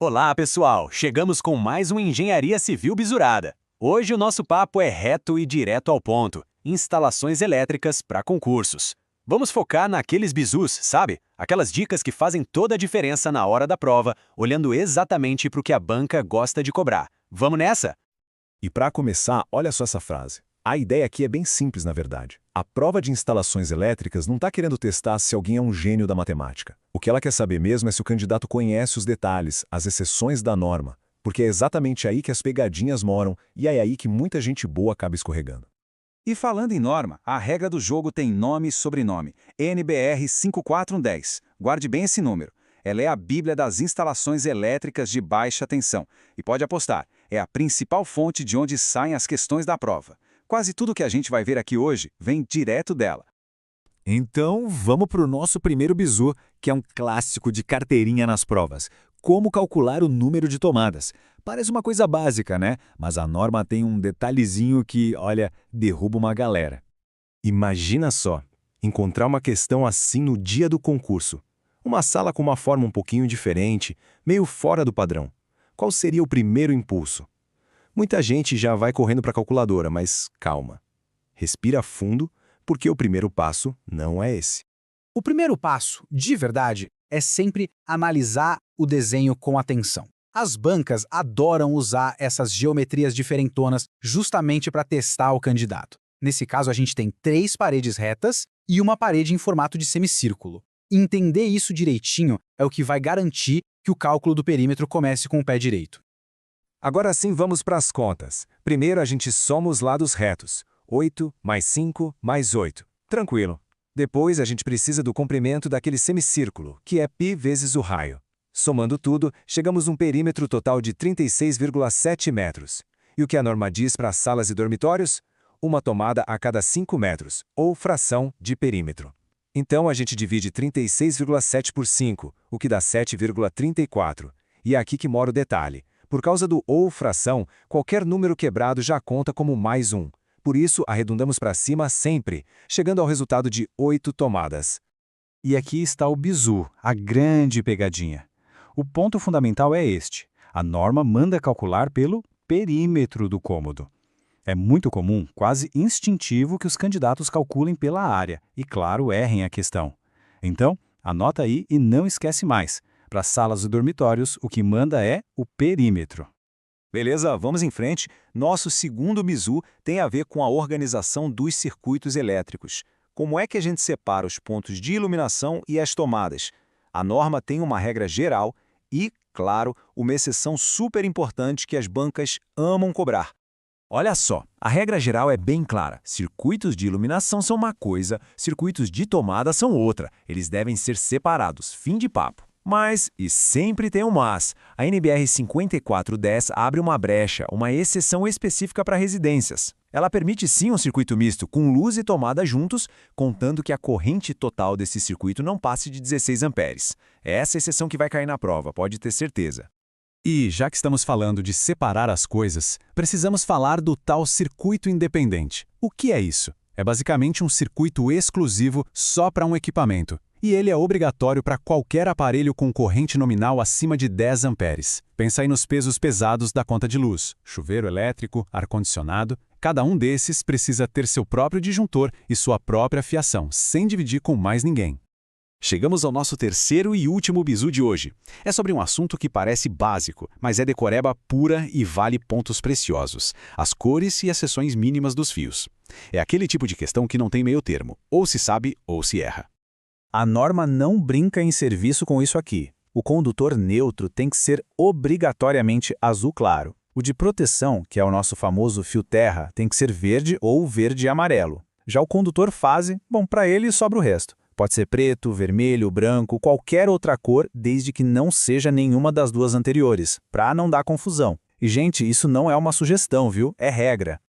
Olá, pessoal! Chegamos com mais um Engenharia Civil Bisurada. Hoje o nosso papo é reto e direto ao ponto. Instalações elétricas para concursos. Vamos focar naqueles bizus, sabe? Aquelas dicas que fazem toda a diferença na hora da prova, olhando exatamente para o que a banca gosta de cobrar. Vamos nessa? E para começar, olha só essa frase. A ideia aqui é bem simples, na verdade. A prova de instalações elétricas não está querendo testar se alguém é um gênio da matemática. O que ela quer saber mesmo é se o candidato conhece os detalhes, as exceções da norma, porque é exatamente aí que as pegadinhas moram e é aí que muita gente boa acaba escorregando. E falando em norma, a regra do jogo tem nome e sobrenome, NBR 54110. Guarde bem esse número. Ela é a bíblia das instalações elétricas de baixa tensão. E pode apostar, é a principal fonte de onde saem as questões da prova. Quase tudo que a gente vai ver aqui hoje vem direto dela. Então, vamos para o nosso primeiro bizu, que é um clássico de carteirinha nas provas. Como calcular o número de tomadas. Parece uma coisa básica, né? Mas a norma tem um detalhezinho que, olha, derruba uma galera. Imagina só, encontrar uma questão assim no dia do concurso. Uma sala com uma forma um pouquinho diferente, meio fora do padrão. Qual seria o primeiro impulso? Muita gente já vai correndo para a calculadora, mas calma. Respira fundo, porque o primeiro passo não é esse. O primeiro passo, de verdade, é sempre analisar o desenho com atenção. As bancas adoram usar essas geometrias diferentonas justamente para testar o candidato. Nesse caso, a gente tem 3 paredes retas e uma parede em formato de semicírculo. Entender isso direitinho é o que vai garantir que o cálculo do perímetro comece com o pé direito. Agora sim vamos para as contas. Primeiro a gente soma os lados retos. 8 mais 5 mais 8. Tranquilo. Depois a gente precisa do comprimento daquele semicírculo, que é π vezes o raio. Somando tudo, chegamos a um perímetro total de 36,7 metros. E o que a norma diz para as salas e dormitórios? Uma tomada a cada 5 metros, ou fração de perímetro. Então a gente divide 36,7 por 5, o que dá 7,34. E é aqui que mora o detalhe. Por causa do ou fração, qualquer número quebrado já conta como mais 1. Por isso, arredondamos para cima sempre, chegando ao resultado de 8 tomadas. E aqui está o bizu, a grande pegadinha. O ponto fundamental é este. A norma manda calcular pelo perímetro do cômodo. É muito comum, quase instintivo, que os candidatos calculem pela área e, claro, errem a questão. Então, anota aí e não esquece mais. Para salas e dormitórios, o que manda é o perímetro. Beleza, vamos em frente. Nosso segundo bizu tem a ver com a organização dos circuitos elétricos. Como é que a gente separa os pontos de iluminação e as tomadas? A norma tem uma regra geral e, claro, uma exceção super importante que as bancas amam cobrar. Olha só, a regra geral é bem clara. Circuitos de iluminação são uma coisa, circuitos de tomada são outra. Eles devem ser separados, fim de papo. Mas, e sempre tem um mas, a NBR 5410 abre uma brecha, uma exceção específica para residências. Ela permite sim um circuito misto, com luz e tomada juntos, contando que a corrente total desse circuito não passe de 16 amperes. É essa exceção que vai cair na prova, pode ter certeza. E, já que estamos falando de separar as coisas, precisamos falar do tal circuito independente. O que é isso? É basicamente um circuito exclusivo só para um equipamento. E ele é obrigatório para qualquer aparelho com corrente nominal acima de 10 amperes. Pensa aí nos pesos pesados da conta de luz, chuveiro elétrico, ar-condicionado. Cada um desses precisa ter seu próprio disjuntor e sua própria fiação, sem dividir com mais ninguém. Chegamos ao nosso terceiro e último bizu de hoje. É sobre um assunto que parece básico, mas é decoreba pura e vale pontos preciosos. As cores e as seções mínimas dos fios. É aquele tipo de questão que não tem meio termo. Ou se sabe, ou se erra. A norma não brinca em serviço com isso aqui. O condutor neutro tem que ser obrigatoriamente azul claro. O de proteção, que é o nosso famoso fio terra, tem que ser verde ou verde e amarelo. Já o condutor fase, bom, para ele sobra o resto. Pode ser preto, vermelho, branco, qualquer outra cor, desde que não seja nenhuma das duas anteriores, para não dar confusão. E, gente, isso não é uma sugestão, viu? É regra.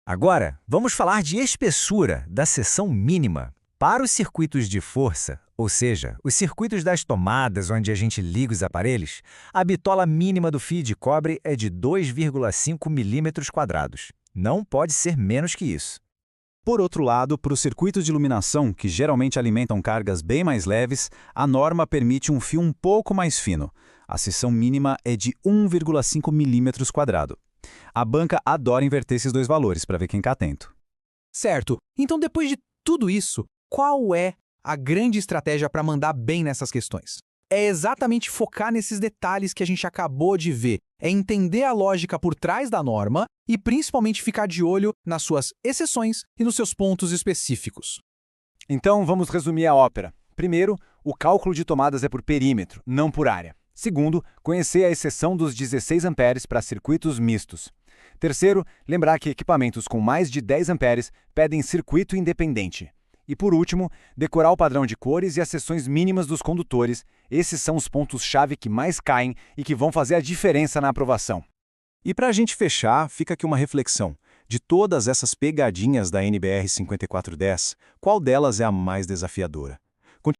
Agora, vamos falar de espessura, da seção mínima. Para os circuitos de força, ou seja, os circuitos das tomadas onde a gente liga os aparelhos, a bitola mínima do fio de cobre é de 2,5 mm². Não pode ser menos que isso. Por outro lado, para os circuitos de iluminação, que geralmente alimentam cargas bem mais leves, a norma permite um fio um pouco mais fino. A seção mínima é de 1,5 milímetros quadrado. A banca adora inverter esses dois valores para ver quem está atento. Certo. Então, depois de tudo isso, qual é a grande estratégia para mandar bem nessas questões? É exatamente focar nesses detalhes que a gente acabou de ver. É entender a lógica por trás da norma e principalmente ficar de olho nas suas exceções e nos seus pontos específicos. Então, vamos resumir a ópera. Primeiro, o cálculo de tomadas é por perímetro, não por área. Segundo, conhecer a exceção dos 16 amperes para circuitos mistos. Terceiro, lembrar que equipamentos com mais de 10 amperes pedem circuito independente. E por último, decorar o padrão de cores e as seções mínimas dos condutores. Esses são os pontos-chave que mais caem e que vão fazer a diferença na aprovação. E para a gente fechar, fica aqui uma reflexão. De todas essas pegadinhas da NBR 5410, qual delas é a mais desafiadora?